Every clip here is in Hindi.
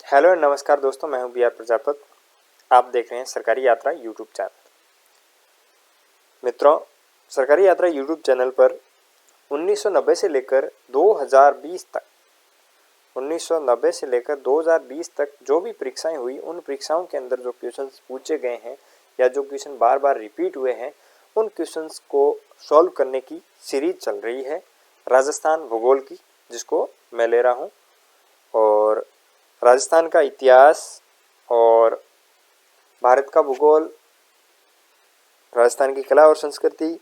हेलो नमस्कार दोस्तों, मैं हूं बी आर प्रजापत। आप देख रहे हैं सरकारी यात्रा यूट्यूब चैनल। मित्रों, सरकारी यात्रा यूट्यूब चैनल पर 1990 से लेकर 2020 तक 1990 से लेकर 2020 तक जो भी परीक्षाएं हुई, उन परीक्षाओं के अंदर जो क्वेश्चंस पूछे गए हैं या जो क्वेश्चन बार बार रिपीट हुए हैं, उन क्वेश्चंस को सॉल्व करने की सीरीज चल रही है राजस्थान भूगोल की, जिसको मैं ले रहा हूं। और राजस्थान का इतिहास और भारत का भूगोल, राजस्थान की कला और संस्कृति,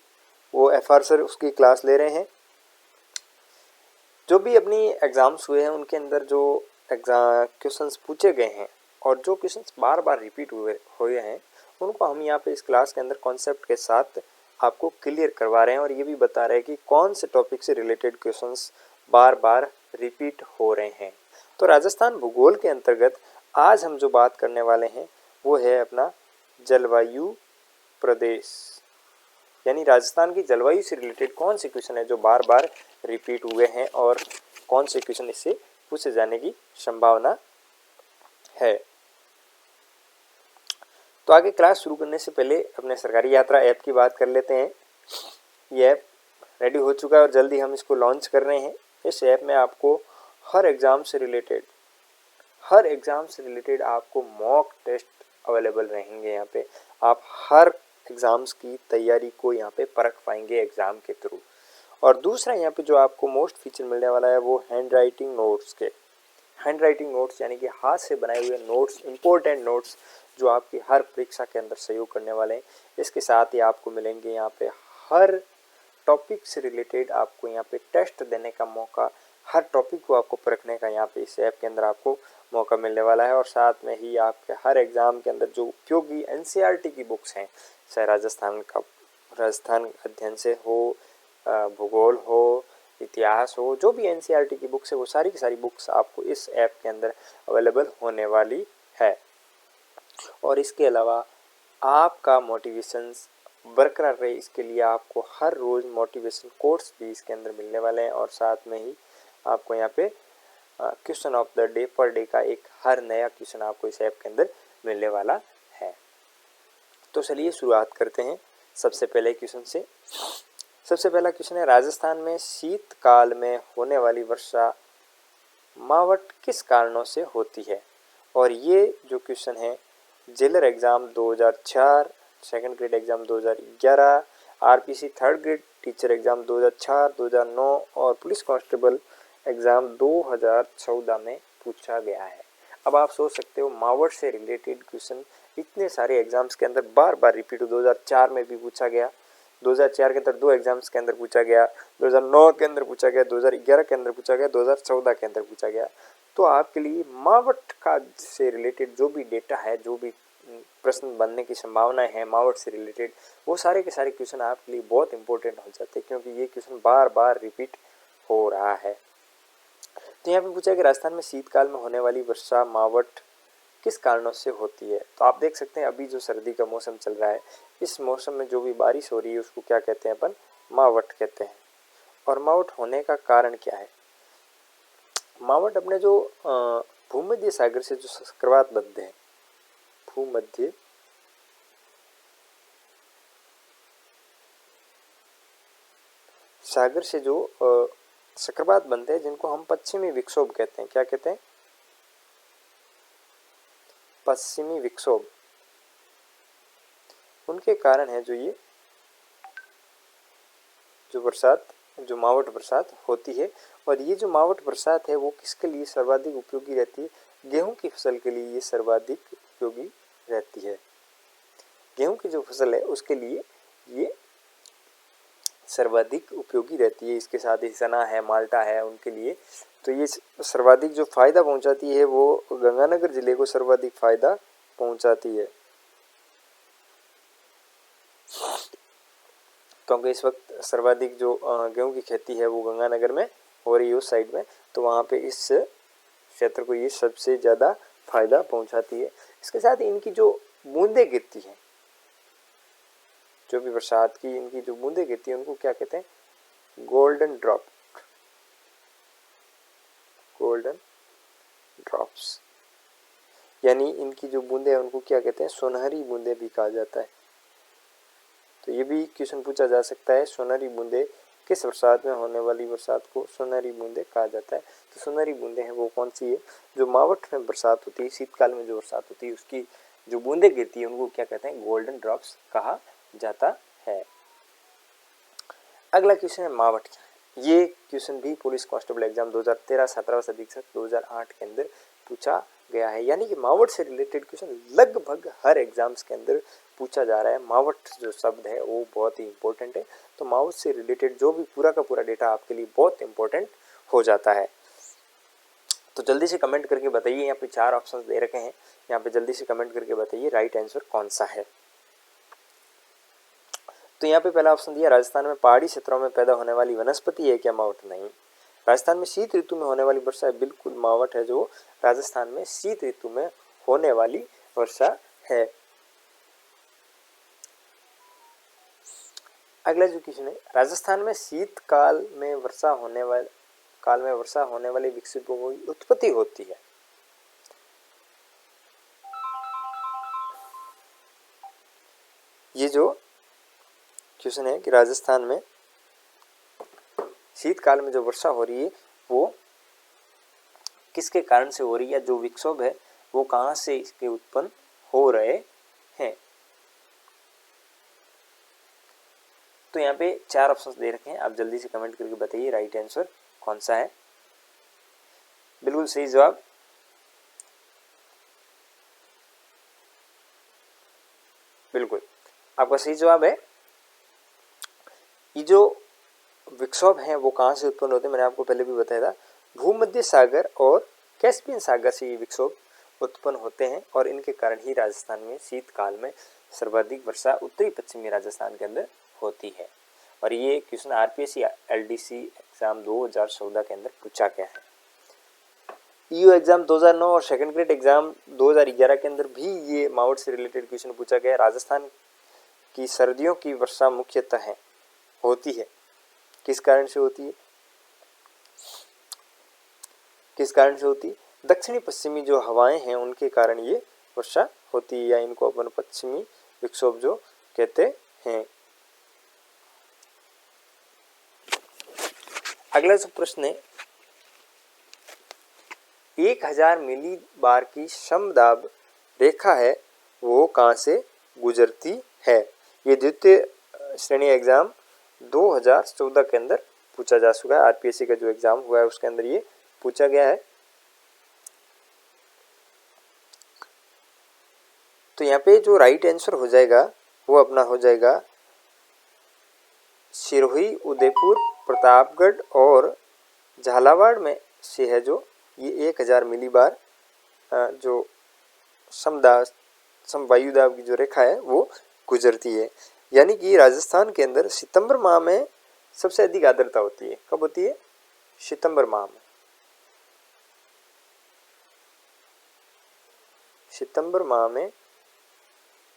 वो एफआर सर उसकी क्लास ले रहे हैं। जो भी अपनी एग्ज़ाम्स हुए हैं उनके अंदर जो एग्ज़ाम क्वेश्चंस पूछे गए हैं और जो क्वेश्चंस बार बार रिपीट हुए हैं, उनको हम यहाँ पे इस क्लास के अंदर कॉन्सेप्ट के साथ आपको क्लियर करवा रहे हैं और ये भी बता रहे हैं कि कौन से टॉपिक से रिलेटेड क्वेश्चंस बार बार रिपीट हो रहे हैं। तो राजस्थान भूगोल के अंतर्गत आज हम जो बात करने वाले हैं वो है अपना जलवायु प्रदेश, यानी राजस्थान की जलवायु से रिलेटेड कौन से क्वेश्चन है जो बार बार रिपीट हुए हैं और कौन से क्वेश्चन इससे पूछे जाने की संभावना है। तो आगे क्लास शुरू करने से पहले अपने सरकारी यात्रा ऐप की बात कर लेते हैं। ये ऐप रेडी हो चुका है और जल्दी हम इसको लॉन्च कर रहे हैं। इस ऐप में आपको हर एग्ज़ाम से रिलेटेड आपको मॉक टेस्ट अवेलेबल रहेंगे। यहाँ पे आप हर एग्ज़ाम्स की तैयारी को यहाँ पे परख पाएंगे एग्ज़ाम के थ्रू। और दूसरा यहाँ पे जो आपको मोस्ट फीचर मिलने वाला है वो हैंड राइटिंग नोट्स यानी कि हाथ से बनाए हुए नोट्स, इंपॉर्टेंट नोट्स जो आपकी हर परीक्षा के अंदर सहयोग करने वाले हैं। इसके साथ ही आपको मिलेंगे यहाँ पे हर टॉपिक से रिलेटेड आपको यहाँ पे टेस्ट देने का मौका, हर टॉपिक को आपको परखने का यहाँ पे इस ऐप के अंदर आपको मौका मिलने वाला है। और साथ में ही आपके हर एग्ज़ाम के अंदर जो उपयोगी एनसीईआरटी की बुक्स हैं, चाहे राजस्थान अध्ययन से हो, भूगोल हो, इतिहास हो, जो भी एनसीईआरटी की बुक्स है वो सारी की सारी बुक्स आपको इस ऐप के अंदर अवेलेबल होने वाली है। और इसके अलावा आपका मोटिवेशन बरकरार रहे, इसके लिए आपको हर रोज़ मोटिवेशन कोट्स भी इसके अंदर मिलने वाले हैं। और साथ में ही आपको यहाँ पे question of the day per day का एक हर नया क्वेश्चन आपको इस ऐप के अंदर मिलने वाला है। तो चलिए शुरुआत करते हैं सबसे पहले क्वेश्चन से। सबसे पहला क्वेश्चन है, राजस्थान में शीतकाल में होने वाली वर्षा मावट किस कारणों से होती है। और ये जो क्वेश्चन है jailer exam 2004, second grade exam 2011, RPC third grade teacher exam 2004, 2009 और पुलिस कांस्टेबल एग्ज़ाम 2014 में पूछा गया है। अब आप सोच सकते हो मावट से रिलेटेड क्वेश्चन इतने सारे एग्जाम्स के अंदर बार बार रिपीट हो। 2004 में भी पूछा गया, 2004 के अंदर 2 एग्जाम्स के अंदर पूछा गया, 2009 के अंदर पूछा गया, 2011 के अंदर पूछा गया, 2014 के अंदर पूछा गया। तो आपके लिए मावट का से रिलेटेड जो भी डेटा है, जो भी प्रश्न बनने की संभावनाएं हैं मावट से रिलेटेड, वो सारे के सारे क्वेश्चन आपके लिए बहुत इंपॉर्टेंट हो जाते हैं, क्योंकि ये क्वेश्चन बार बार रिपीट हो रहा है। तो यहाँ पे पूछा है कि राजस्थान में शीतकाल में होने वाली वर्षा मावट किस कारणों से होती है। तो आप देख सकते हैं अभी जो सर्दी का मौसम चल रहा है, इस मौसम में जो भी बारिश हो रही है उसको क्या कहते हैं, अपन मावट कहते हैं। और मावट होने का कारण क्या है। मावट अपने जो भूमध्य सागर से जो चक्रवात बनते हैं, भूमध्य सागर से जो चक्रवात बनते हैं, जिनको हम पश्चिमी विक्षोभ कहते हैं। क्या कहते हैं, पश्चिमी विक्षोभ। उनके कारण है जो ये जो मावट बरसात होती है। और ये जो मावट बरसात है वो किसके लिए सर्वाधिक उपयोगी रहती है, गेहूं की फसल के लिए ये सर्वाधिक उपयोगी रहती है। गेहूं की जो फसल है उसके लिए ये सर्वाधिक उपयोगी रहती है। इसके साथ ही चना है, माल्टा है, उनके लिए तो ये सर्वाधिक जो फायदा पहुंचाती है वो गंगानगर जिले को सर्वाधिक फायदा पहुंचाती है, क्योंकि इस वक्त सर्वाधिक जो गेहूं की खेती है वो गंगानगर में हो रही है, उस साइड में। तो वहाँ पे इस क्षेत्र को ये सबसे ज़्यादा फायदा पहुंचाती है। इसके साथ इनकी जो बूंदें गिरती हैं, जो भी बरसात की इनकी जो बूंदें गिरती हैं, उनको क्या कहते हैं, गोल्डन ड्रॉप्स। यानी इनकी जो बूंदे हैं उनको क्या कहते हैं, सुनहरी बूंदे भी कहा जाता है। तो ये भी क्वेश्चन पूछा जा सकता है, सुनहरी बूंदे किस बरसात में होने वाली बरसात को सुनहरी बूंदे कहा जाता है। तो सुनहरी बूंदे हैं वो कौन सी है, जो मावठ में बरसात होती है, शीतकाल में जो बरसात होती है उसकी जो बूंदे गिरती है उनको क्या कहते हैं, गोल्डन ड्रॉप्स कहा जाता है। अगला क्वेश्चन है मावठ क्या है। ये क्वेश्चन भी पुलिस कांस्टेबल एग्जाम 2013, 17 अधीक्षक 2008 के अंदर पूछा गया है। यानी कि मावठ से रिलेटेड क्वेश्चन लगभग हर एग्जाम्स के अंदर पूछा जा रहा है। मावठ जो शब्द है वो बहुत ही इंपॉर्टेंट है। तो मावठ से रिलेटेड जो भी पूरा का पूरा डेटा आपके लिए बहुत इंपॉर्टेंट हो जाता है। तो जल्दी से कमेंट करके बताइए, यहाँ पे 4 ऑप्शन दे रखे हैं, यहाँ पे जल्दी से कमेंट करके बताइए राइट आंसर कौन सा है। तो यहाँ पे पहला ऑप्शन दिया, राजस्थान में पहाड़ी क्षेत्रों में पैदा होने वाली वनस्पति है क्या मावठ? नहीं। राजस्थान में शीत ऋतु में होने वाली वर्षा है, बिल्कुल मावठ है जो राजस्थान में शीत ऋतु में होने वाली वर्षा है। अगला जो क्वेश्चन है, राजस्थान में शीतकाल में वर्षा होने वाले विक्षेपों की उत्पत्ति होती है। ये जो क्वेश्चन है कि राजस्थान में शीतकाल में जो वर्षा हो रही है वो किसके कारण से हो रही है, या जो विक्षोभ है वो कहां से इसके उत्पन्न हो रहे हैं। तो यहाँ पे 4 ऑप्शंस दे रखे हैं, आप जल्दी से कमेंट करके बताइए राइट आंसर कौन सा है। बिल्कुल सही जवाब बिल्कुल आपका सही जवाब है। ये जो विक्षोभ हैं वो कहाँ से उत्पन्न होते हैं, मैंने आपको पहले भी बताया था, भूमध्य सागर और कैस्पियन सागर से ये विक्षोभ उत्पन्न होते हैं और इनके कारण ही राजस्थान में शीतकाल में सर्वाधिक वर्षा उत्तरी पश्चिमी राजस्थान के अंदर होती है। और ये क्वेश्चन आरपीएससी एलडीसी एग्जाम 2014 के अंदर पूछा गया है। ईयू एग्जाम 2009 और सेकंड ग्रेड एग्जाम 2011 के अंदर भी ये मावठ से रिलेटेड क्वेश्चन पूछा गया है। राजस्थान की सर्दियों की वर्षा मुख्यतः होती है, किस कारण से होती है, किस कारण से होती है? दक्षिणी पश्चिमी जो हवाएं हैं उनके कारण ये वर्षा होती है, या इनको अपन पश्चिमी विक्षोभ जो कहते हैं। अगला जो प्रश्न है, 1000 मिली बार की समदाब रेखा है वो कहां से गुजरती है? ये द्वितीय श्रेणी एग्जाम 2014 के अंदर पूछा जा चुका है। आरपीएससी का जो एग्जाम हुआ है उसके अंदर ये पूछा गया है। तो यहाँ पे जो राइट आंसर हो जाएगा वो अपना हो जाएगा सिरोही, उदयपुर, प्रतापगढ़ और झालावाड़ में से है जो ये 1000 मिली बार जो समवायुदाब की जो रेखा है वो गुजरती है। यानी कि राजस्थान के अंदर सितंबर माह में सबसे अधिक आर्द्रता होती है। कब होती है? सितंबर माह में। सितंबर माह में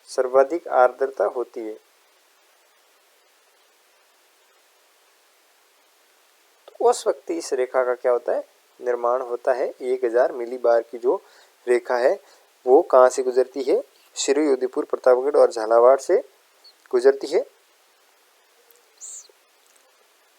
सर्वाधिक आर्द्रता होती है। तो उस वक्त इस रेखा का क्या होता है? निर्माण होता है। 1000 मिली बार की जो रेखा है वो कहाँ से गुजरती है? सिरोही, उदयपुर, प्रतापगढ़ और झालावाड़ से गुजरती है।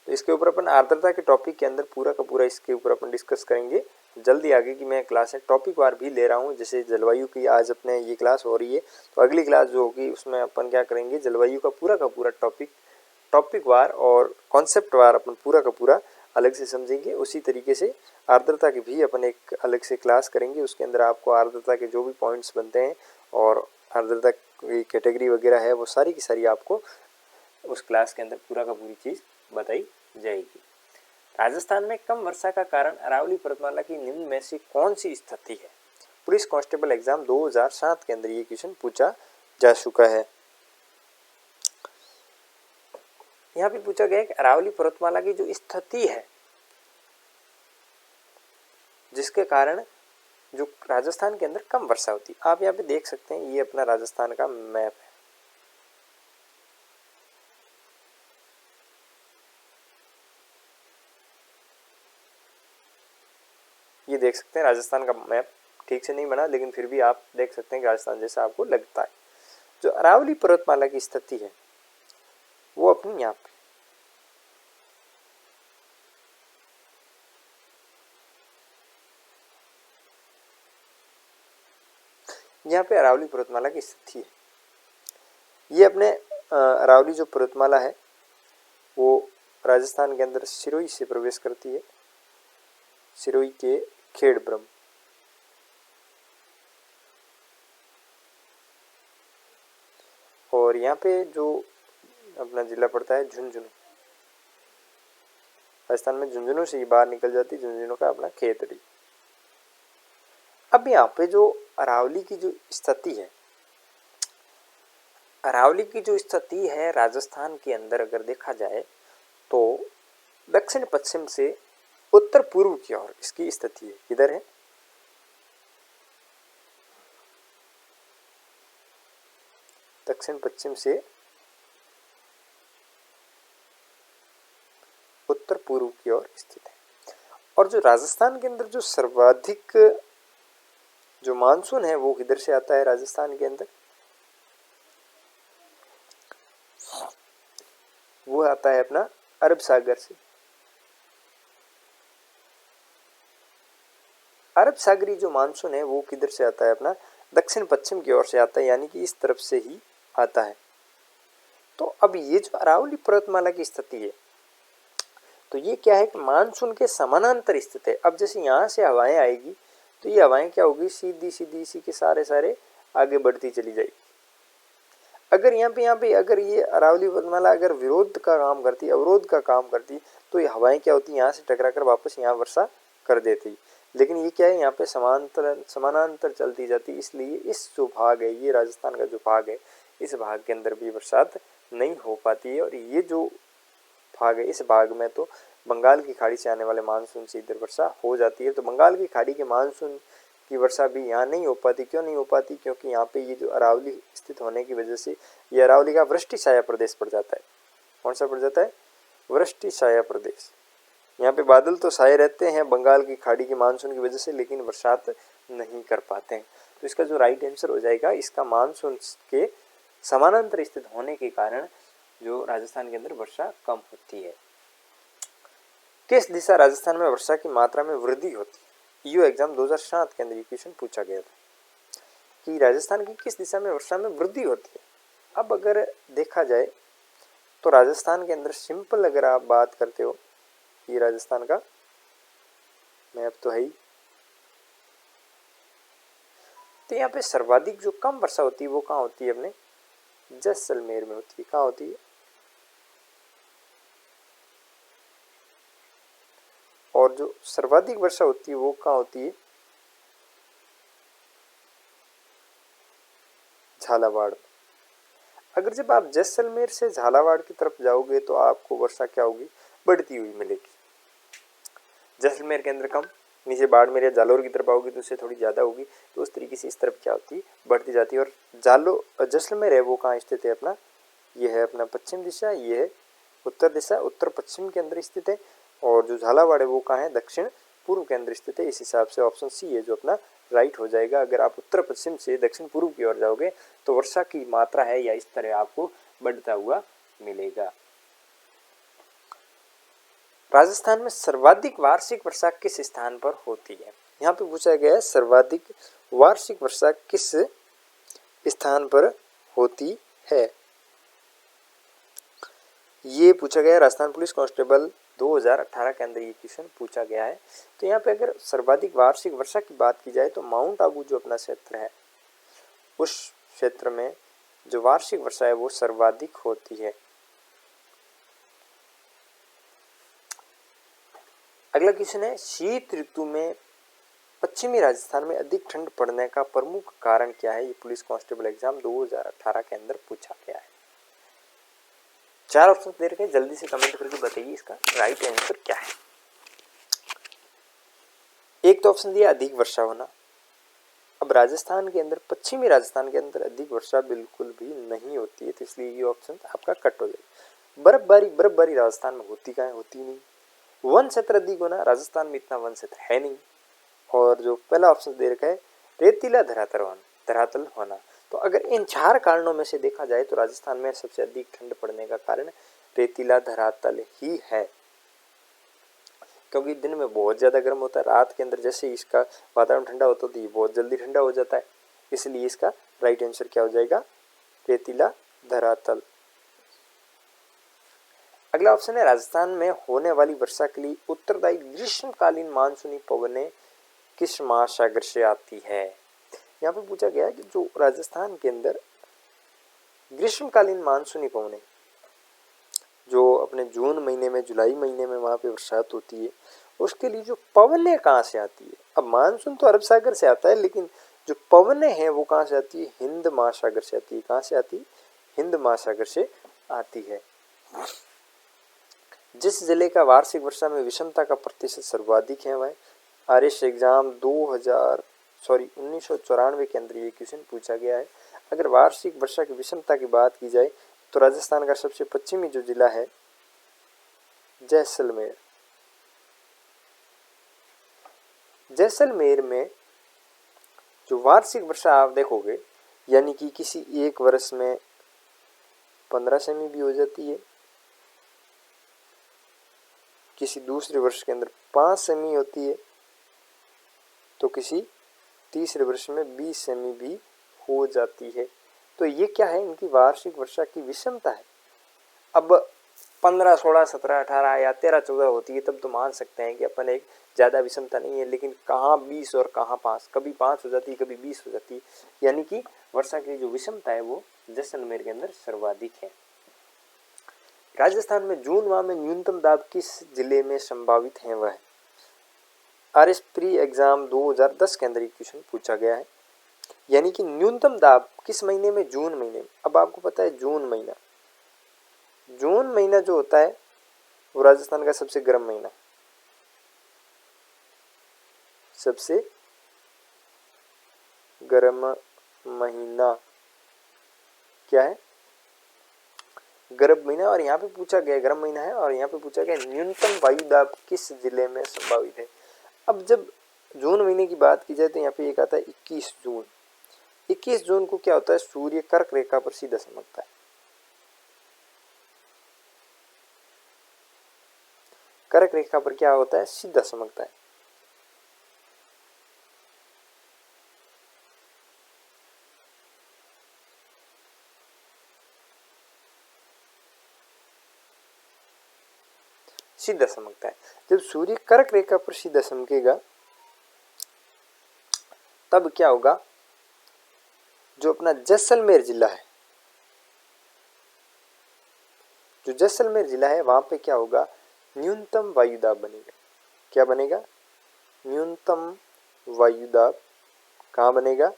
तो इसके ऊपर अपन आर्द्रता के टॉपिक के अंदर पूरा का पूरा इसके ऊपर अपन डिस्कस करेंगे जल्दी। आगे की मैं क्लास है टॉपिक वार भी ले रहा हूँ, जैसे जलवायु की आज अपने ये क्लास हो रही है, तो अगली क्लास जो होगी उसमें अपन क्या करेंगे, जलवायु का पूरा टॉपिक वार और कॉन्सेप्ट वार अपन पूरा का पूरा अलग से समझेंगे। उसी तरीके से आर्द्रता की भी अपन एक अलग से क्लास करेंगे, उसके अंदर आपको आर्द्रता के जो भी पॉइंट्स बनते हैं और आर्द्रता की कैटेगरी वगैरह है वो सारी की सारी आपको उस क्लास के अंदर पूरा का पूरी चीज़ बताई जाएगी। राजस्थान में कम वर्षा का कारण अरावली पर्वतमाला की निम्न में से कौन सी स्थिति है? पुलिस कांस्टेबल एग्जाम 2007 के अंदर ये क्वेश्चन पूछा जा चुका है। यहाँ पे पूछा गया कि अरावली पर्वतमाला की जो स्थिति है जिसके कारण जो राजस्थान के अंदर कम वर्षा होती है, आप यहाँ पे देख सकते हैं ये अपना राजस्थान का मैप है। ये देख सकते हैं राजस्थान का मैप, ठीक से नहीं बना, लेकिन फिर भी आप देख सकते हैं कि राजस्थान जैसा आपको लगता है। जो अरावली पर्वतमाला की स्थिति है वो अपनी यहाँ पे अरावली पर्वतमाला की स्थिति है। ये अपने अरावली जो पर्वतमाला है वो राजस्थान के अंदर सिरोही से प्रवेश करती है, सिरोही के खेड़ ब्रह्म। और यहाँ पे जो अपना जिला पड़ता है झुंझुनू, राजस्थान में झुंझुनू से ही बाहर निकल जाती है, झुंझुनू का अपना खेतड़ी। अब यहाँ पे जो अरावली की जो स्थिति है, अरावली की जो स्थिति है राजस्थान के अंदर अगर देखा जाए तो दक्षिण पश्चिम से उत्तर पूर्व की ओर इसकी स्थिति है। किधर है? दक्षिण पश्चिम से उत्तर पूर्व की ओर स्थित है। और जो राजस्थान के अंदर जो सर्वाधिक जो मानसून है वो किधर से आता है? राजस्थान के अंदर वो आता है अपना अरब सागर से। अरब सागरी जो मानसून है वो किधर से आता है? अपना दक्षिण पश्चिम की ओर से आता है, यानी कि इस तरफ से ही आता है। तो अब ये जो अरावली पर्वतमाला की स्थिति है तो ये क्या है कि मानसून के समानांतर स्थित है। अब जैसे यहाँ से हवाएं आएगी तो ये हवाएं क्या होगी? सीधी सीधी इसी के सारे आगे बढ़ती चली जाएगी। अगर यहाँ पे अगर ये अरावली पर्वतमाला अगर विरोध का काम करती, अवरोध का काम करती, तो ये हवाएं क्या होती? यहाँ से टकरा कर वापस यहाँ वर्षा कर देती। लेकिन ये क्या है? यहाँ पे समानांतर चलती जाती, इसलिए इस जो भाग है, ये राजस्थान का जो भाग है, इस भाग के अंदर भी बरसात नहीं हो पाती है। और ये जो भाग है, इस भाग में तो बंगाल की खाड़ी से आने वाले मानसून से इधर वर्षा हो जाती है। तो बंगाल की खाड़ी के मानसून की वर्षा भी यहाँ नहीं हो पाती। क्यों नहीं हो पाती? क्योंकि यहाँ पे ये जो अरावली स्थित होने की वजह से ये अरावली का वृष्टि छाया प्रदेश पड़ जाता है। कौन सा पड़ जाता है? वृष्टि छाया प्रदेश। यहाँ पे बादल तो छाए रहते हैं बंगाल की खाड़ी के मानसून की वजह से, लेकिन बरसात नहीं कर पाते हैं। तो इसका जो राइट आंसर हो जाएगा, इसका मानसून के समानांतर स्थित होने के कारण जो राजस्थान के अंदर वर्षा कम होती है। किस दिशा राजस्थान में वर्षा की मात्रा में वृद्धि होती है? ईओ एग्जाम 2007 के अंदर ये क्वेश्चन पूछा गया था कि राजस्थान की किस दिशा में वर्षा में वृद्धि होती है। अब अगर देखा जाए तो राजस्थान के अंदर सिंपल अगर आप बात करते हो, ये राजस्थान का मैप तो है ही, तो यहाँ पे सर्वाधिक जो कम वर्षा होती है वो कहाँ होती है? अपने जैसलमेर में होती है। कहाँ होती है? और जो सर्वाधिक वर्षा होती है वो कहाँ होती है? झालावाड़। अगर जब आप जैसलमेर से झालावाड़ की तरफ जाओगे तो आपको वर्षा क्या होगी? बढ़ती हुई मिलेगी। जैसलमेर के अंदर कम, नीचे बाड़मेर या जालोर की तरफ आओगी तो उससे थोड़ी ज़्यादा होगी। तो उस तरीके से इस तरफ क्या होती है? बढ़ती जाती है। और जैसलमेर है वो कहाँ स्थित है? अपना ये है अपना पश्चिम दिशा, ये है उत्तर दिशा, उत्तर पश्चिम के अंदर स्थित है। और जो झालावाड़ है वो कहाँ है? दक्षिण पूर्व के अंदर स्थित है। इस हिसाब से ऑप्शन सी है जो अपना राइट हो जाएगा। अगर आप उत्तर पश्चिम से दक्षिण पूर्व की ओर जाओगे तो वर्षा की मात्रा है या इस तरह आपको बढ़ता हुआ मिलेगा। राजस्थान में सर्वाधिक वार्षिक वर्षा किस स्थान पर होती है? यहाँ पे पूछा गया है सर्वाधिक वार्षिक वर्षा किस स्थान पर होती है। ये पूछा गया है राजस्थान पुलिस कांस्टेबल 2018 के अंदर ये क्वेश्चन पूछा गया है। तो यहाँ पे अगर सर्वाधिक वार्षिक वर्षा की बात की जाए तो माउंट आबू जो अपना क्षेत्र है उस क्षेत्र में जो वार्षिक वर्षा है वो सर्वाधिक होती है। अगला क्वेश्चन है शीत ऋतु में पश्चिमी राजस्थान में अधिक ठंड पड़ने का प्रमुख कारण क्या है? ये पुलिस कांस्टेबल एग्जाम 2018 के अंदर पूछा गया है। 4 ऑप्शन दे रखे, जल्दी से कमेंट करके बताइए इसका राइट आंसर क्या है। एक तो ऑप्शन दिया अधिक वर्षा होना। अब राजस्थान के अंदर, पश्चिमी राजस्थान के अंदर अधिक वर्षा बिल्कुल भी नहीं होती है, तो इसलिए ये ऑप्शन आपका कट हो जाएगा। बर्फबारी राजस्थान में होती कहाँ है? होती नहीं। वन क्षेत्र अधिक होना, राजस्थान में इतना वन क्षेत्र है नहीं। और जो पहला ऑप्शन दे रखा है रेतीला धरातल होना। तो अगर इन 4 कारणों में से देखा जाए तो राजस्थान में सबसे अधिक ठंड पड़ने का कारण रेतीला धरातल ही है, क्योंकि दिन में बहुत ज़्यादा गर्म होता है, रात के अंदर जैसे इसका वातावरण ठंडा होता है तो ये बहुत जल्दी ठंडा हो जाता है, इसलिए इसका राइट आंसर क्या हो जाएगा, रेतीला धरातल। अगला ऑप्शन है राजस्थान में होने वाली वर्षा के लिए उत्तरदायी ग्रीष्मकालीन मानसूनी पवनें किस महासागर से आती है। यहाँ पे पूछा गया है कि जो राजस्थान के अंदर ग्रीष्मकालीन मानसूनी पवनें जो अपने जून महीने में, जुलाई महीने में वहाँ पे बरसात होती है, उसके लिए जो पवनें कहाँ से आती है। अब मानसून तो अरब सागर से आता है, लेकिन जो पवनें हैं वो कहाँ से आती है, हिंद महासागर से आती है। कहाँ से आती है, हिंद महासागर से आती है। जिस जिले का वार्षिक वर्षा में विषमता का प्रतिशत सर्वाधिक है वह आरएस एग्जाम 1994 के अंदर ये क्वेश्चन पूछा गया है। अगर वार्षिक वर्षा की विषमता की बात की जाए तो राजस्थान का सबसे पश्चिमी जो जिला है जैसलमेर। जैसलमेर में जो वार्षिक वर्षा आप देखोगे, यानी कि किसी एक वर्ष में 15 सेमी भी हो जाती है, किसी दूसरे वर्ष के अंदर 5 सेमी होती है, तो किसी तीसरे वर्ष में 20 सेमी भी हो जाती है। तो ये क्या है, इनकी वार्षिक वर्षा की विषमता है। अब 15, 16, 17, 18 या 13, 14 होती है तब तो मान सकते हैं कि अपन एक ज़्यादा विषमता नहीं है, लेकिन कहाँ 20 और कहाँ 5, कभी 5 हो जाती है, कभी 20 हो जाती है, यानी कि वर्षा की जो विषमता है वो जैसलमेर के अंदर सर्वाधिक है। राजस्थान में जून माह में न्यूनतम दाब किस जिले में संभावित है वह आरएस प्री एग्जाम 2010 के अंदर क्वेश्चन पूछा गया है, यानी कि न्यूनतम दाब किस महीने में, जून महीने में। अब आपको पता है जून महीना जो होता है वो राजस्थान का सबसे गर्म महीना, सबसे गर्म महीना क्या है, गर्म महीना। और यहाँ पे पूछा गया गर्म महीना है, और यहाँ पे पूछा गया न्यूनतम वायु दाब किस जिले में संभावित है। अब जब जून महीने की बात की जाए तो यहाँ पे एक आता है 21 जून। 21 जून को क्या होता है, सूर्य कर्क रेखा पर सीधा चमकता है। कर्क रेखा पर क्या होता है, सीधा चमकता है। सीधा चमकता है। जब सूर्य कर्क रेखा पर सीधा चमकेगा तब क्या होगा, जो अपना जैसलमेर जिला है, जो जैसलमेर जिला है वहां पे क्या होगा, न्यूनतम वायुदाब बनेगा। क्या बनेगा, न्यूनतम वायुदाब कहाँ बनेगा,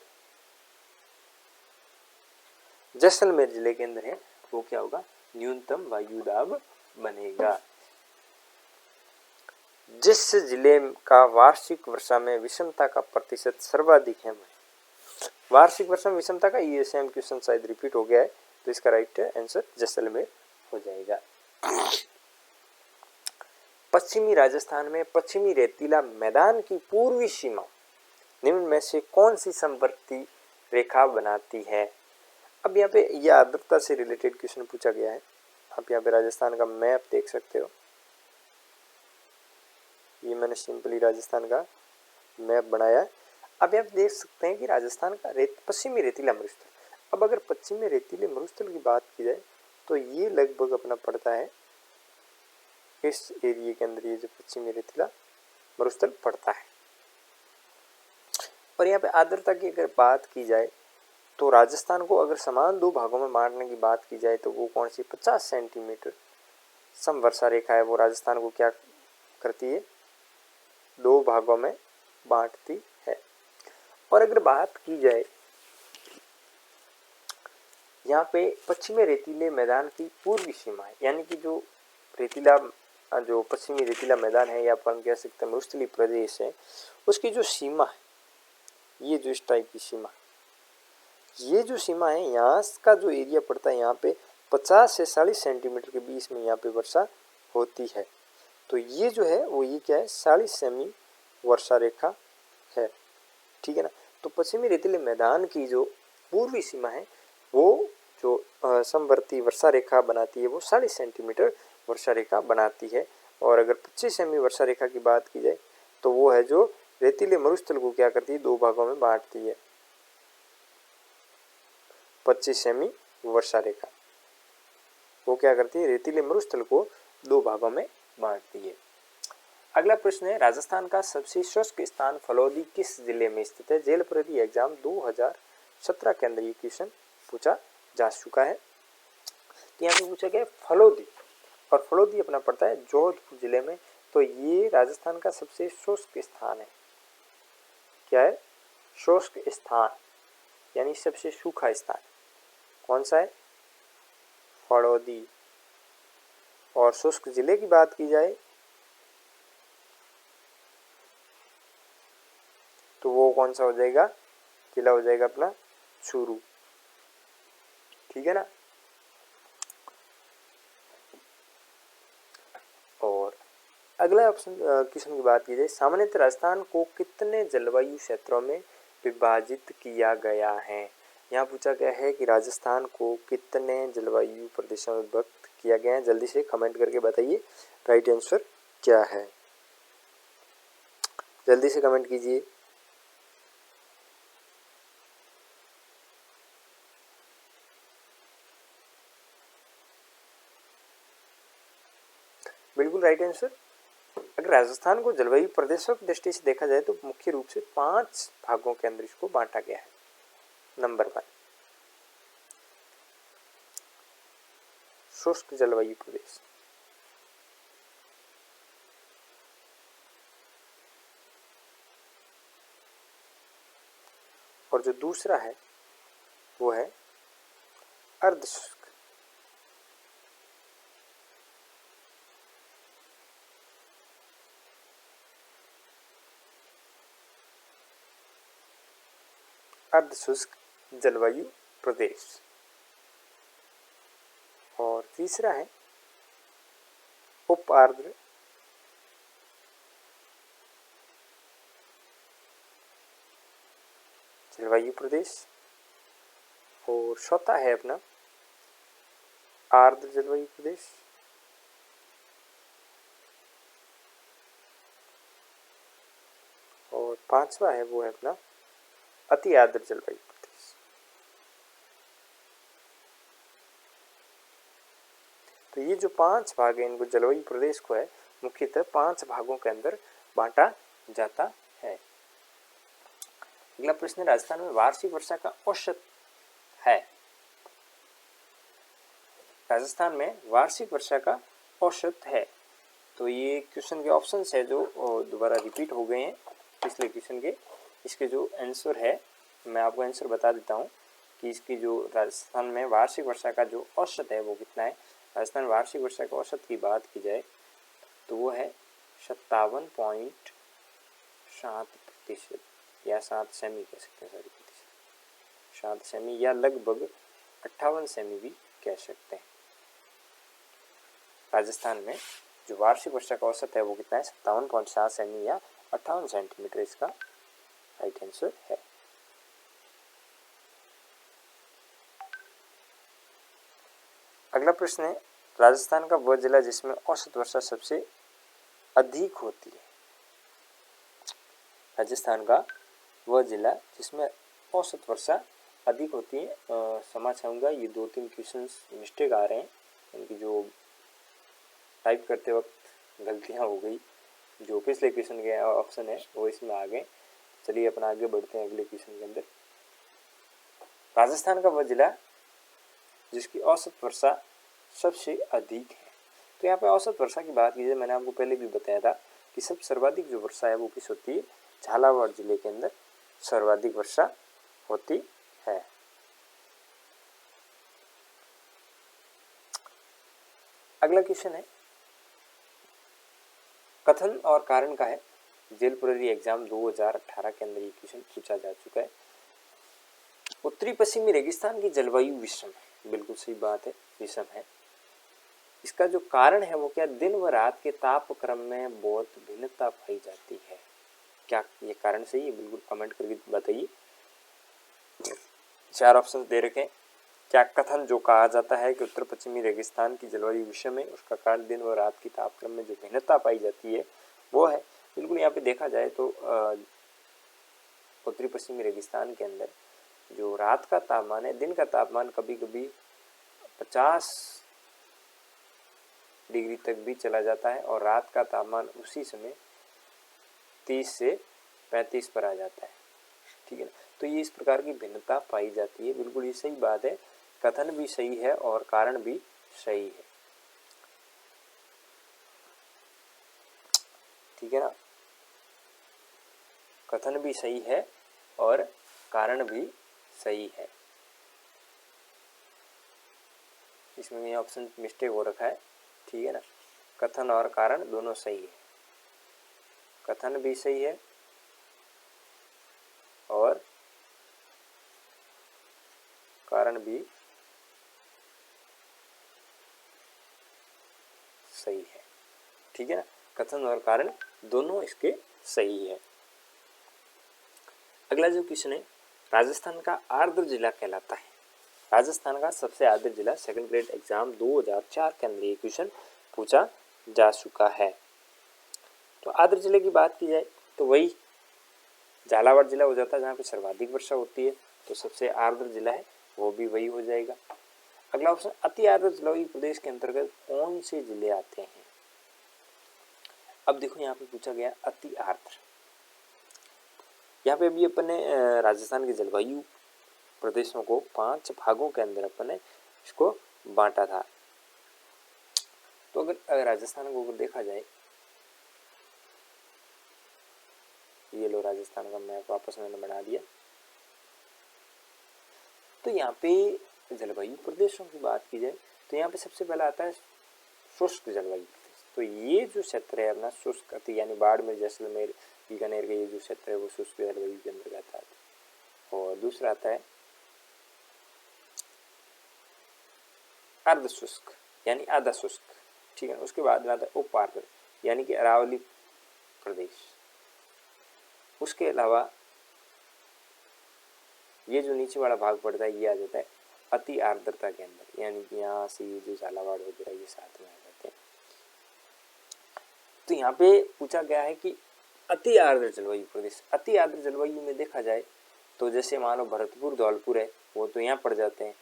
जैसलमेर जिले के अंदर है, वो क्या होगा, न्यूनतम वायुदाब बनेगा। जिस जिले का वार्षिक वर्षा में विषमता का प्रतिशत सर्वाधिक है, वार्षिक वर्षा में विषमता का ये सेम क्वेश्चन शायद रिपीट हो गया है, तो इसका राइट आंसर जैसलमेर हो जाएगा। पश्चिमी राजस्थान में पश्चिमी रेतीला मैदान की पूर्वी सीमा निम्न में से कौन सी समवर्ती रेखा बनाती है। अब यहाँ पे यह आर्द्रता से रिलेटेड क्वेश्चन पूछा गया है। आप यहाँ पे राजस्थान का मैप देख सकते हो, ये मैंने सिंपली राजस्थान का मैप बनाया है। अब आप देख सकते हैं कि राजस्थान का पश्चिमी रेतीला मरुस्थल। अब अगर पश्चिमी रेतीले मरुस्थल की बात की जाए तो ये लगभग अपना पड़ता है इस एरिया के अंदर, ये जो पश्चिमी रेतीला मरुस्थल पड़ता है। और यहाँ पे आर्द्रता की अगर बात की जाए तो राजस्थान को अगर समान 2 भागों में बांटने की बात की जाए तो वो कौन सी 50 सेंटीमीटर समवर्षा रेखा है, वो राजस्थान को क्या करती है, 2 भागों में बांटती है। और अगर बात की जाए यहाँ पे पश्चिमी रेतीले मैदान की पूर्वी सीमा है, यानी कि जो पश्चिमी रेतीला मैदान है या अपन कह सकते हैं मरुस्थलीय प्रदेश है, उसकी जो सीमा है, ये जो इस टाइप की सीमा, ये जो सीमा है, यहाँ का जो एरिया पड़ता है, यहाँ पे 50 से 40 सेंटीमीटर के बीच में यहाँ पे वर्षा होती है। तो ये जो है वो ये क्या है, 40 सेमी वर्षा रेखा है, ठीक है ना। तो पश्चिमी रेतीले मैदान की जो पूर्वी सीमा है वो जो समवर्ती वर्षा रेखा बनाती है वो 40 सेंटीमीटर वर्षा रेखा बनाती है। और अगर 25 सेमी वर्षा रेखा की बात की जाए तो वो है जो रेतीले मरुस्थल को क्या करती है, दो भागों में बांटती है। 25 सेमी वर्षा रेखा वो क्या करती है, रेतीले मरुस्थल को दो भागों में बांटती है। अगला प्रश्न है, राजस्थान का सबसे शुष्क स्थान फलौदी किस जिले में स्थित है? जेल परिधि एग्जाम 2017 के अंदर ये क्वेश्चन पूछा जा चुका है। तो यहाँ पे पूछा गया फलौदी, और फलौदी अपना पड़ता है जोधपुर जिले में। तो ये राजस्थान का सबसे शुष्क स्थान है। क्या है? शुष्क स्थान, यानी सबसे सूखा स्थान कौन सा है? फलौदी। और शुष्क जिले की बात की जाए तो वो कौन सा हो जाएगा? जिला हो जाएगा अपना चूरू। ठीक है ना। और अगला ऑप्शन क्वेश्चन की बात की जाए, सामान्यतः राजस्थान को कितने जलवायु क्षेत्रों में विभाजित किया गया है? यहाँ पूछा गया है कि राजस्थान को कितने जलवायु प्रदेशों में विभक्त किया गया है। जल्दी से कमेंट करके बताइए राइट आंसर क्या है। जल्दी से कमेंट कीजिए। बिल्कुल राइट आंसर। अगर राजस्थान को जलवायु प्रदेशों की दृष्टि से देखा जाए तो मुख्य रूप से 5 भागों के अंदर इसको बांटा गया है। नंबर 1, शुष्क जलवायु प्रदेश। और जो दूसरा है वो है अर्धशुष्क। अर्धशुष्क जलवायु प्रदेश। और तीसरा है उप आर्द्र जलवायु प्रदेश। और चौथा है अपना आर्द्र जलवायु प्रदेश। और पांचवा है वो है अपना अति आर्द्र जलवायु प्रदेश। तो ये जो 5 भाग है इनको जलवायु प्रदेश को है मुख्यतः 5 भागों के अंदर बांटा जाता है। अगला प्रश्न, राजस्थान में वार्षिक वर्षा का औसत है? राजस्थान में वार्षिक वर्षा का औसत है। तो ये क्वेश्चन के ऑप्शंस है जो दोबारा रिपीट हो गए हैं पिछले क्वेश्चन के। इसके जो आंसर है मैं आपको आंसर बता देता हूँ कि इसकी जो राजस्थान में वार्षिक वर्षा का जो औसत है वो कितना है। राजस्थान वार्षिक वर्षा के औसत की बात की जाए तो वो है 57.7% या 7 सेमी कह सकते हैं, 7 सेमी या लगभग 58 सेमी भी कह सकते हैं। राजस्थान में जो वार्षिक वर्षा का औसत है वो कितना है? 57.7 सेमी या 58 सेंटीमीटर इसका राइट आंसर है। अगला प्रश्न है, राजस्थान का वह जिला जिसमें औसत वर्षा सबसे अधिक होती है? राजस्थान का वह जिला जिसमें औसत वर्षा अधिक होती है। क्षमा चाहूँगा ये 2-3 क्वेश्चंस मिस्टेक आ रहे हैं, इनकी जो टाइप करते वक्त गलतियाँ हो गई। जो पिछले क्वेश्चन के ऑप्शन है वो इसमें आ गए। चलिए अपना आगे बढ़ते हैं अगले क्वेश्चन के अंदर। राजस्थान का वह जिला जिसकी औसत वर्षा सबसे अधिक है। तो यहाँ पे औसत वर्षा की बात कीजिए, मैंने आपको पहले भी बताया था कि सब सर्वाधिक जो वर्षा है वो किस होती है? झालावाड़ जिले के अंदर सर्वाधिक वर्षा होती है। अगला क्वेश्चन है, कथन और कारण का है। जेल परिधि एग्जाम 2018 के अंदर ये क्वेश्चन पूछा जा चुका है। उत्तरी पश्चिमी रेगिस्तान की जलवायु विषम है। बिल्कुल सही बात है, विषम है। इसका जो कारण है वो क्या? दिन व रात के तापक्रम में बहुत भिन्नता पाई जाती है। क्या ये कारण सही है? बिल्कुल कमेंट करके बताइए। चार ऑप्शन दे रखे हैं। क्या कथन जो कहा जाता है कि उत्तर पश्चिमी रेगिस्तान की जलवायु विषम है, उसका कारण दिन व रात की तापक्रम में जो भिन्नता पाई जाती है वो है। बिल्कुल यहाँ पे देखा जाए तो उत्तरी पश्चिमी रेगिस्तान के अंदर जो रात का तापमान है, दिन का तापमान कभी कभी 50 डिग्री तक भी चला जाता है और रात का तापमान उसी समय 30 से 35 पर आ जाता है। ठीक है ना, तो ये इस प्रकार की भिन्नता पाई जाती है। बिल्कुल ये सही बात है, कथन भी सही है और कारण भी सही है। ठीक है ना, कथन भी सही है और कारण भी सही है। इसमें ये ऑप्शन मिस्टेक हो रखा है। ठीक है ना, कथन और कारण दोनों सही है, कथन भी सही है और कारण भी सही है। ठीक है ना, कथन और कारण दोनों इसके सही है। अगला जो क्वेश्चन है, राजस्थान का आर्द्र जिला कहलाता है। राजस्थान का सबसे आर्द्र जिला सेकंड ग्रेड एग्जाम 2004 के अंदर ये क्वेश्चन पूछा जा चुका है। तो आर्द्र जिले की बात की जाए तो वही झालावाड़ जिला हो जाता है जहाँ पे सर्वाधिक वर्षा होती है, तो सबसे आर्द्र जिला है वो भी वही हो जाएगा। अगला ऑप्शन, अति आर्द्र जलवायु प्रदेश के अंतर्गत कौन से जिले आते हैं। अब देखो यहाँ पे पूछा गया अति आर्द्र, यहाँ पे अभी अपन ने राजस्थान के जलवायु प्रदेशों को 5 भागों के अंदर अपन ने इसको बांटा था। तो अगर राजस्थान को देखा जाए, ये लो राजस्थान का मैप वापस मैंने बना दिया। तो यहाँ पे जलवायु प्रदेशों की बात की जाए तो यहाँ पे सबसे पहला आता है शुष्क जलवायु प्रदेश। तो ये जो क्षेत्र है अपना शुष्क अति यानी बाड़मेर, जैसलमेर, बीकानेर का ये जो क्षेत्र है वो शुष्क जलवायु के अंदर आता है। और दूसरा आता है अर्ध शुष्क यानी आधा शुष्क। ठीक है, उसके बाद में आता है उप आर्द्र यानी कि अरावली प्रदेश। उसके अलावा ये जो नीचे वाला भाग पड़ता है ये आ जाता है अति आर्द्रता के अंदर, यानी कि यहाँ से ये जो झालावाड़ वगैरह ये साथ में आ जाते हैं। तो यहाँ पे पूछा गया है कि अति आर्द्र जलवायु प्रदेश, अति आर्द्र जलवायु में देखा जाए तो जैसे मान लो भरतपुर धौलपुर है वो तो यहाँ पड़ जाते हैं।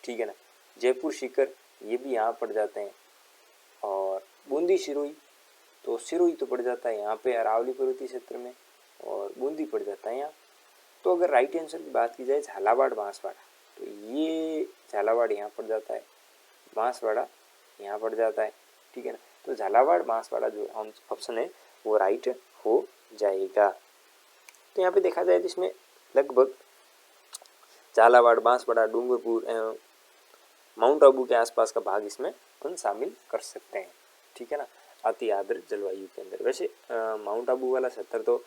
ठीक है ना, जयपुर सीकर ये भी यहाँ पड़ जाते हैं, और बूंदी सिरोही तो सिरोही तो पड़ जाता है यहाँ पे अरावली पर्वतीय क्षेत्र में, और बूंदी पड़ जाता है यहाँ। तो अगर राइट आंसर की बात की जाए झालावाड़ बांसवाड़ा, तो ये झालावाड़ यहाँ पड़ जाता है, बांसवाड़ा यहाँ पड़ जाता है। ठीक है ना, तो झालावाड़ बांसवाड़ा जो ऑप्शन है वो राइट हो जाएगा। तो यहाँ पे देखा जाए तो इसमें लगभग झालावाड़, बांसवाड़ा, डूंगरपुर एवं माउंट आबू के आसपास का भाग इसमें अपन शामिल कर सकते हैं। ठीक है ना, अति आर्द्र जलवायु के अंदर। वैसे माउंट आबू वाला क्षेत्र तो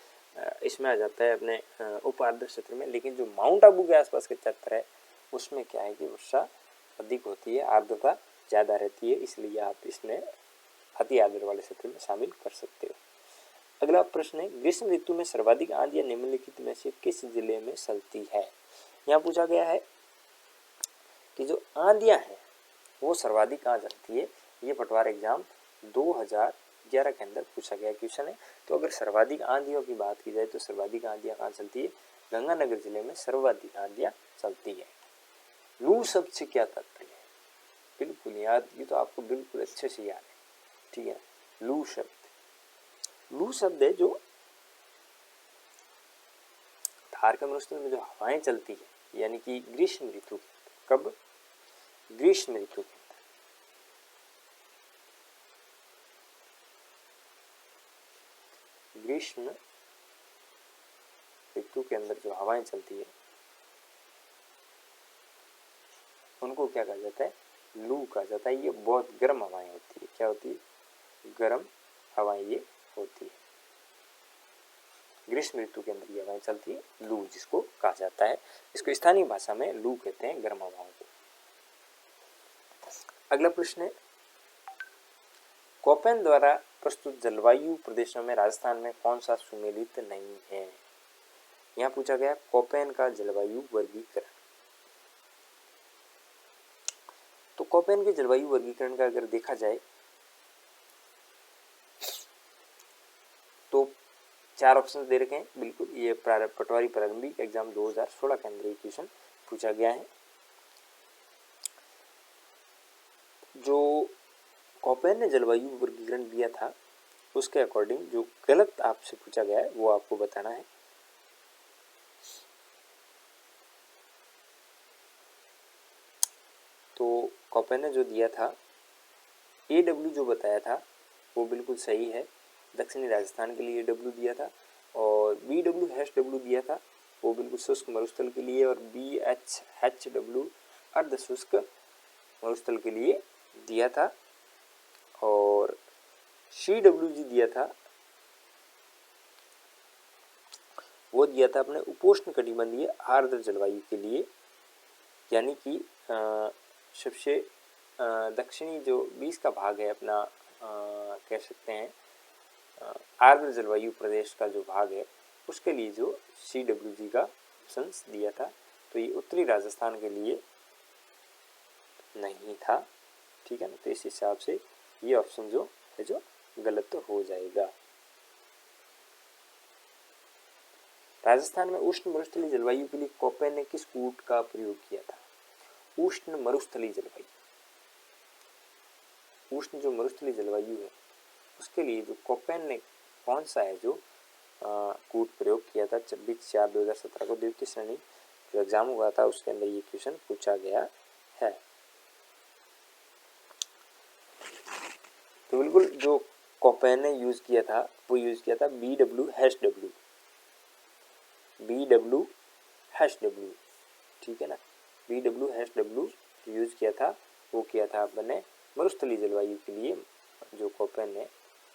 इसमें आ जाता है अपने उप आर्द्र क्षेत्र में, लेकिन जो माउंट आबू के आसपास के क्षेत्र है उसमें क्या है कि वर्षा अधिक होती है, आर्द्रता ज़्यादा रहती है, इसलिए आप इसमें अति आर्द्र वाले क्षेत्र में शामिल कर सकते हो। अगला प्रश्न है, ग्रीष्म ऋतु में सर्वाधिक आंधियां निम्नलिखित में से किस जिले में चलती है। यहाँ पूछा गया है कि जो आंधियां हैं वो सर्वाधिक कहाँ चलती है। ये पटवार एग्जाम 2011 के अंदर पूछा गया क्वेश्चन है। तो अगर सर्वाधिक आंधियों की बात की जाए तो सर्वाधिक आंधियां कहाँ चलती है, गंगानगर जिले में सर्वाधिक आंधियां चलती है। लू शब्द से क्या तात्पर्य है, बिल्कुल याद, ये तो आपको बिल्कुल अच्छे से याद है। ठीक है, लू शब्द है जो थार के मरुस्थल में जो हवाएं चलती है, यानी कि ग्रीष्म ऋतु। कब, ग्रीष्म ऋतु के अंदर। ग्रीष्म ऋतु के अंदर जो हवाएं चलती है उनको क्या कहा जाता है, लू कहा जाता है। ये बहुत गर्म हवाएं होती है। क्या होती है, गर्म हवाएं ये होती है। ग्रीष्म ऋतु के अंदर ये हवाएं चलती है, लू जिसको कहा जाता है। इसको स्थानीय भाषा में लू कहते हैं, गर्म हवाओं को। अगला प्रश्न है, कोपेन द्वारा प्रस्तुत जलवायु प्रदेशों में राजस्थान में कौन सा सुमेलित नहीं है। यहाँ पूछा गया कोपेन का जलवायु वर्गीकरण। कोपेन के जलवायु वर्गीकरण का अगर देखा जाए तो 4 ऑप्शन दे रखे हैं। बिल्कुल ये पटवारी प्रारंभिक एग्जाम 2016 के अंदर ये क्वेश्चन पूछा गया है। जो कोपेन ने जलवायु वर्गीकरण दिया था उसके अकॉर्डिंग जो गलत आपसे पूछा गया है वो आपको बताना है। तो कोपेन ने जो दिया था AW जो बताया था वो बिल्कुल सही है, दक्षिणी राजस्थान के लिए AW दिया था। और BW दिया था वो बिल्कुल शुष्क मरुस्थल के लिए, और BHW अर्ध शुष्क मरुस्थल के लिए दिया था। और CWG दिया था वो दिया था अपने उपोष्ण कटिबंधीय आर्द्र जलवायु के लिए, यानी कि सबसे दक्षिणी जो 20 का भाग है अपना कह सकते हैं आर्द्र जलवायु प्रदेश का जो भाग है उसके लिए जो CWG का ऑप्शन दिया था। तो ये उत्तरी राजस्थान के लिए नहीं था, ठीक है ना। तो इस हिसाब से ये ऑप्शन जो है जो गलत तो हो जाएगा। राजस्थान में उष्ण मरुस्थलीय जलवायु के लिए कोपेन ने किस कूट का प्रयोग किया था? उष्ण मरुस्थलीय जलवायु, उष्ण जो मरुस्थलीय जलवायु है उसके लिए जो कोपेन ने कौन सा है जो कूट प्रयोग किया था 26/4/2017 को द्वितीय श्रेणी जो एग्जाम हुआ था उसके अंदर ये क्वेश्चन पूछा गया है। तो बिल्कुल जो कोपेन ने यूज किया था वो यूज किया था BW#W, ठीक है ना। BW#W यूज किया था वो किया था अपने मरुस्थलीय जलवायु के लिए, जो कोपेन ने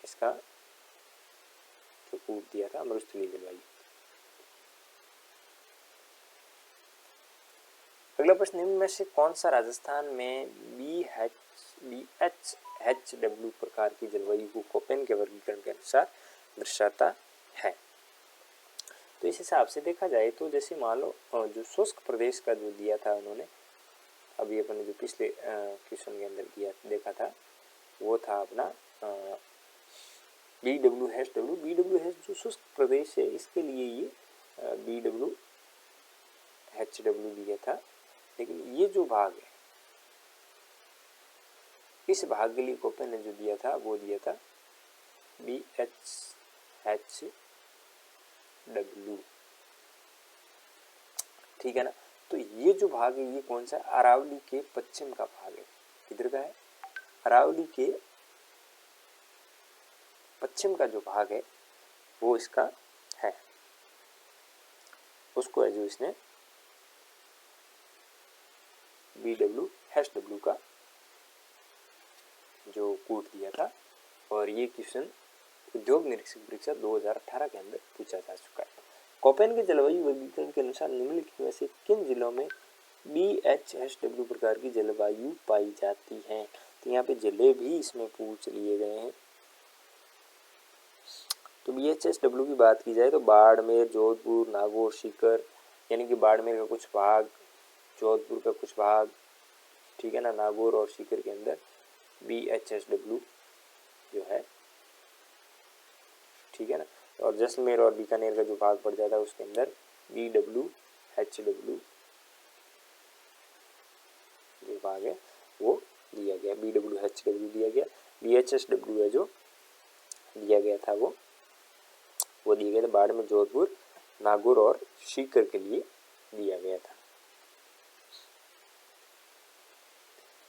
इसका जो कूट दिया था मरुस्थलीय जलवायु। अगला प्रश्न, निम्न में से कौन सा राजस्थान में BHW प्रकार की जलवायु को कोपेन के वर्गीकरण के अनुसार दर्शाता है? तो इस हिसाब से देखा जाए तो जैसे मान लो जो शुष्क प्रदेश का जो दिया था उन्होंने, अभी अपने जो पिछले क्वेश्चन के अंदर दिया देखा था वो था अपना BW# जो शुष्क प्रदेश है इसके लिए ये BW#W दिया था। लेकिन ये जो भाग है इस भाग के लिए कोपेन ने जो दिया था वो दिया था BHW, ठीक है ना। तो ये जो भाग है ये कौन सा, अरावली के पश्चिम का भाग है। किधर का है? अरावली के पश्चिम का जो भाग है वो इसका है, उसको है जो इसने BW#W का जो कूट दिया था। और ये क्वेश्चन उद्योग निरीक्षक परीक्षा 2018 के अंदर पूछा जा चुका है। कोपेन के जलवायु वर्गीकरण के अनुसार निम्नलिखित में से किन जिलों में BHW प्रकार की जलवायु पाई जाती है? तो यहाँ पे जिले भी इसमें पूछ लिए गए हैं। तो BHW की बात की जाए तो बाड़मेर, जोधपुर, नागौर, सीकर, यानी कि बाड़मेर का कुछ भाग, जोधपुर का कुछ भाग, ठीक है ना, नागौर और सीकर के अंदर BHW जो है, ठीक है ना। और जैसलमेर और बीकानेर का जो भाग पड़ जाता है उसके अंदर BW#W जो भाग है वो दिया गया, BW#W दिया गया। BHSW है जो दिया गया था वो दिया गया था बाड़मेर, जोधपुर, नागौर और सीकर के लिए दिया गया था।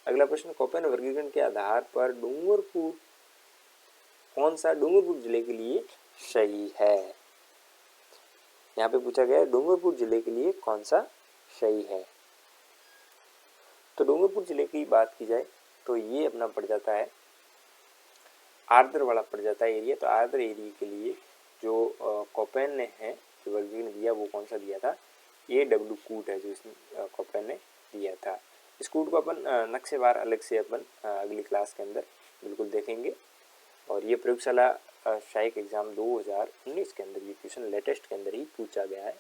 अगला प्रश्न, कोपेन वर्गीकरण के आधार पर डूंगरपुर कौन सा डूंगरपुर जिले के लिए सही है? यहाँ पे पूछा गया है डूंगरपुर जिले के लिए कौन सा सही है। तो डूंगरपुर जिले की बात की जाए तो ये अपना पड़ जाता है आर्द्र वाला पड़ जाता है एरिया। तो आर्द्र एरिया के लिए जो कोपेन ने है जो वर्गीकरण दिया वो कौन सा दिया था, AW कूट है जो इसने कोपेन ने दिया था। इस कूट को अपन नक्शेवार अलग से अपन अगली क्लास के अंदर बिल्कुल देखेंगे। और ये प्रयोगशाला सहायक एग्जाम 2019 के अंदर ये क्वेश्चन लेटेस्ट के अंदर ही पूछा गया है।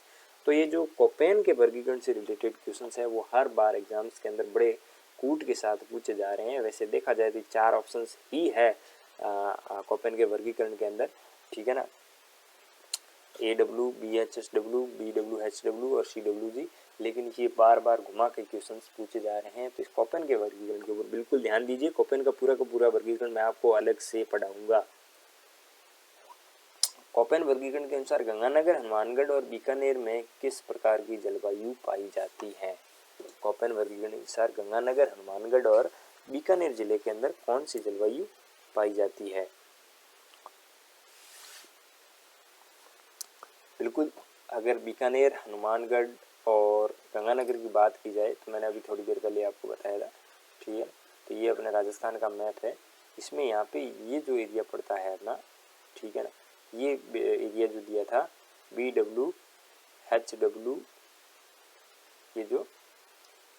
तो ये जो कोपेन के वर्गीकरण से रिलेटेड क्वेश्चन है वो हर बार एग्जाम्स के अंदर बड़े कूट के साथ पूछे जा रहे हैं। वैसे देखा जाए तो 4 ऑप्शंस ही है कोपेन के वर्गीकरण के अंदर, ठीक है ना, AW, BHSW, BWHW और CWG, लेकिन ये बार बार घुमा के क्वेश्चंस पूछे जा रहे हैं। तो इस कोपेन के वर्गीकरण के ऊपर बिल्कुल ध्यान दीजिए। कोपेन का पूरा वर्गीकरण मैं आपको अलग से पढ़ाऊंगा। कोपेन वर्गीकरण के अनुसार गंगानगर, हनुमानगढ़ और बीकानेर में किस प्रकार की जलवायु पाई जाती है? कोपेन वर्गीकरण के अनुसार गंगानगर, हनुमानगढ़ और बीकानेर जिले के अंदर कौन सी जलवायु पाई जाती है? बिल्कुल, अगर बीकानेर, हनुमानगढ़ और गंगानगर की बात की जाए तो मैंने अभी थोड़ी देर पहले आपको बताया था, ठीक है। तो ये अपने राजस्थान का मैप है। इसमें यहाँ पे ये जो एरिया पड़ता है अपना, ठीक है ना, ये एरिया जो दिया था BWHW, ये जो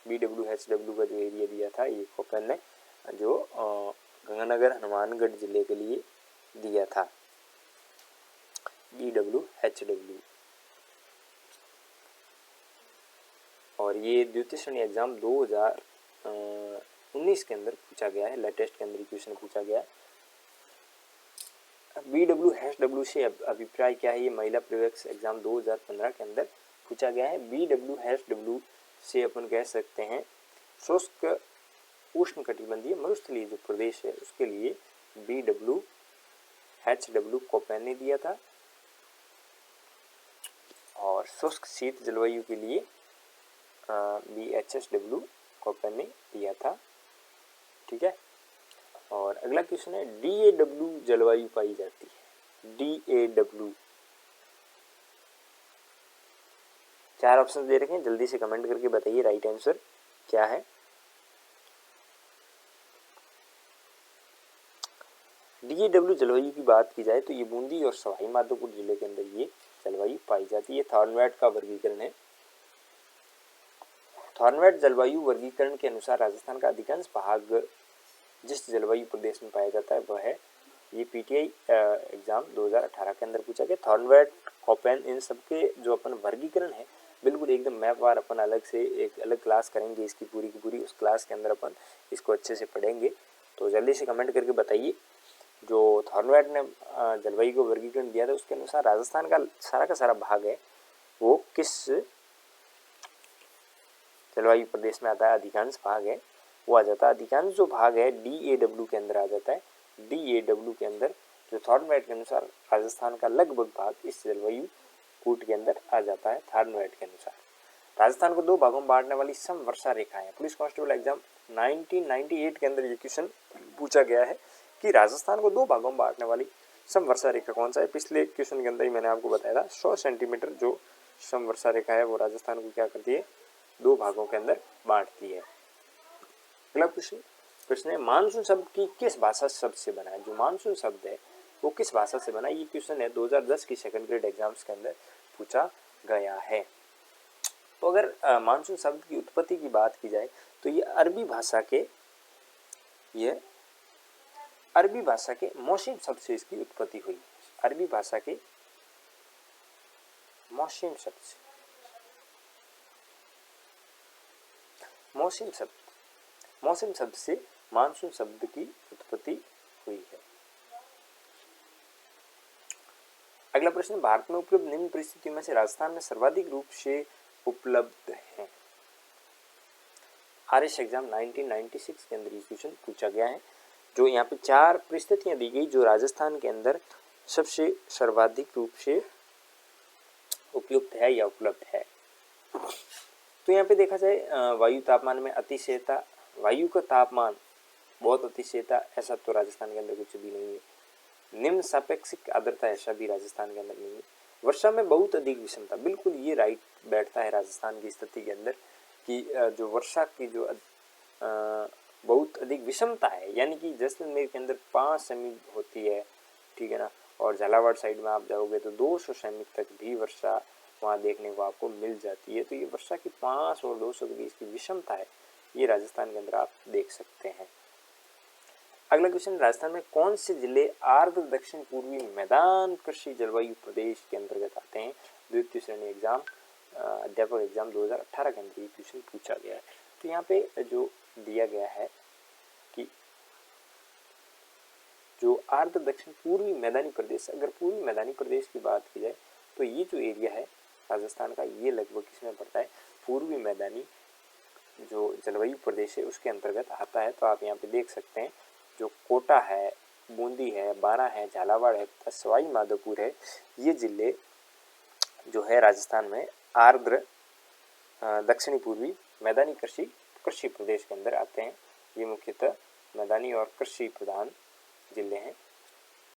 BWHW का जो एरिया दिया था ये कोपेन ने जो गंगानगर, हनुमानगढ़ जिले के लिए दिया था, BWHW। और ये द्वितीय श्रेणी एग्जाम 2019 के अंदर पूछा गया है, लेटेस्ट के अंदर क्वेश्चन पूछा गया है। BWHW से अभिप्राय क्या है? ये महिला प्रवेश एग्जाम 2015 के अंदर पूछा गया है। BWHW से अपन कह सकते हैं शुष्क उष्ण कटिबंधीय मरुस्थलीय जो प्रदेश है उसके लिए BWHW कोपेन ने दिया था, और शुष्क शीत जलवायु के लिए BHSW कोपेन ने दिया था, ठीक है। और अगला क्वेश्चन है DAW जलवायु पाई जाती है, DAW। 4 ऑप्शन दे रखे हैं, जल्दी से कमेंट करके बताइए राइट आंसर क्या है। DAW जलवायु की बात की जाए तो ये बूंदी और सवाई माधोपुर जिले के अंदर ये जलवायु पाई जाती है। थॉर्नवेट का वर्गीकरण है। थॉर्नवेट जलवायु वर्गीकरण के अनुसार राजस्थान का अधिकांश भाग जिस जलवायु प्रदेश में पाया जाता है वह है, ये PTI एग्जाम 2018 के अंदर पूछा गया। थॉर्नवेट, कोपेन, इन सब के जो अपन वर्गीकरण है बिल्कुल एकदम मैप वार अपन अलग से एक अलग क्लास करेंगे इसकी पूरी की पूरी, उस क्लास के अंदर अपन इसको अच्छे से पढ़ेंगे। तो जल्दी से कमेंट करके बताइए जो थॉर्नवेट ने जलवायु को वर्गीकरण दिया था उसके अनुसार राजस्थान का सारा भाग है वो किस जलवायु प्रदेश में आता है? अधिकांश भाग है वो आ जाता है, अधिकांश जो भाग है DAW के अंदर आ जाता है। DAW के अंदर जो थॉर्नवेट के अनुसार राजस्थान का लगभग भाग इस जलवायु कूट के अंदर आ जाता है। थॉर्नवेट के अनुसार राजस्थान को 2 भागों में बांटने वाली समवर्षा रेखा है। पुलिस कांस्टेबल एग्जाम 1998 के अंदर ये क्वेश्चन पूछा गया है कि राजस्थान को 2 भागों में बांटने वाली समवर्षा रेखा कौन सा है। पिछले क्वेश्चन के अंदर ही मैंने आपको बताया था 100 सेंटीमीटर जो समवर्षा रेखा है वो राजस्थान को क्या करती है? 2 भागों के अंदर बांटती है। अगला प्रश्न है मानसून शब्द की किस भाषा शब्द से बना है? जो मानसून शब्द है वो किस भाषा से बना है? ये क्वेश्चन है 2010 की सेकंड ग्रेड एग्जाम्स के अंदर पूछा गया है। तो अगर मानसून शब्द की उत्पत्ति की बात की जाए तो ये अरबी भाषा के मौसिम शब्द से इसकी उत्पत्ति हुई। अरबी भाषा के मौसिम शब्द से, मौसिम शब्द से मानसून शब्द की उत्पत्ति हुई है। अगला प्रश्न भारत में उपलब्ध निम्न परिस्थितियों में से राजस्थान में सर्वाधिक रूप से उपलब्ध है। आरएस एग्जाम 1996 के अंदर ये क्वेश्चन पूछा गया है। जो यहाँ पे 4 परिस्थितियां दी गई जो राजस्थान के अंदर सबसे सर्वाधिक रूप से उपयुक्त है या उपलब्ध है। तो यहाँ पे देखा जाए वायु तापमान में अतिशयता, वायु का तापमान बहुत अतिशयता ऐसा तो राजस्थान के अंदर कुछ भी नहीं है। निम्न सापेक्षिक आर्द्रता ऐसा भी राजस्थान के अंदर नहीं है। वर्षा में बहुत अधिक विषमता, बिल्कुल ये राइट बैठता है राजस्थान की स्थिति के अंदर कि जो वर्षा की जो बहुत अधिक विषमता है, यानी कि जैसलमेर के अंदर 5 सेमी होती है, ठीक है ना, और झालावाड़ साइड में आप जाओगे तो 200 सेमी तक भी वर्षा वहाँ देखने को आपको मिल जाती है। तो ये वर्षा की 5 और 200 के बीच की विषमता है, ये राजस्थान के अंदर आप देख सकते हैं। अगला क्वेश्चन, राजस्थान में कौन से जिले आर्द्र दक्षिण पूर्वी मैदान कृषि जलवायु प्रदेश के अंतर्गत आते हैं? द्वितीय श्रेणी एग्जाम अध्यापक एग्जाम 2018 के अंदर ये क्वेश्चन पूछा गया है। तो यहाँ पे जो दिया गया है कि जो आर्द्र दक्षिण पूर्वी मैदानी प्रदेश, अगर पूर्वी मैदानी प्रदेश की बात की जाए तो ये जो एरिया है राजस्थान का, ये लगभग किसमें पड़ता है, पूर्वी मैदानी जो जलवायु प्रदेश है उसके अंतर्गत आता है। तो आप यहाँ पे देख सकते हैं जो कोटा है, बूंदी है, बारा है, झालावाड़ है तथा सवाई माधोपुर है, ये जिले जो है राजस्थान में आर्द्र दक्षिणी पूर्वी मैदानी कृषि प्रदेश के अंदर आते हैं। ये मुख्यतः मैदानी और कृषि प्रधान जिले हैं।